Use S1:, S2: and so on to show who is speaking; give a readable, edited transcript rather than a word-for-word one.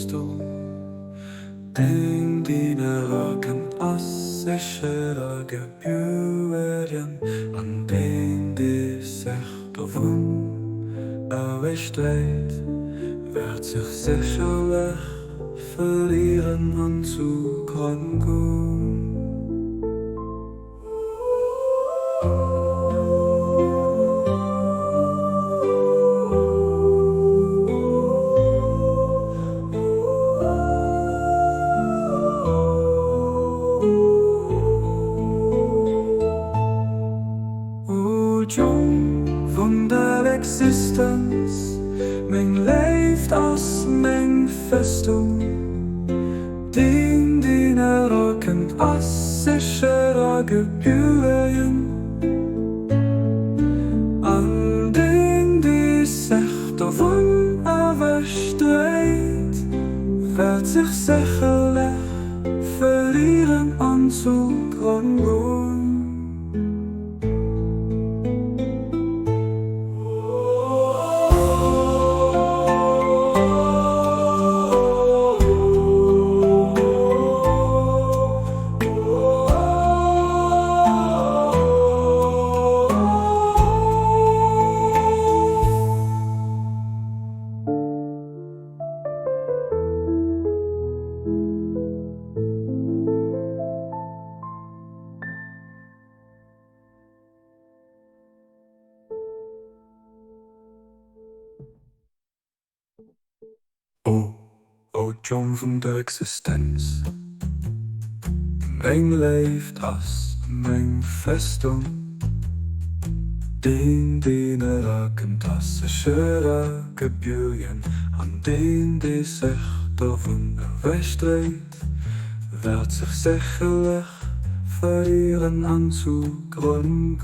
S1: Festung, den Dieneraken as sichere Gebühren, an den die sich davon erwischt leid, wird sich sicherlich verlieren an Zugrundung. Von der Existenz, mein leeft als mein Festung, den Dieneraken als sicherer Gebühren, an den die sich davon erwischt dreht, wird sich sicherlich verlieren an Zugrundung. Jong van der Existenz, mijn leeft als mijn Festung, den Dieneraken als sichere Gebühren, an den die sich davon erwischt dreht, wird sich sicherlich verlieren an Zugrundung.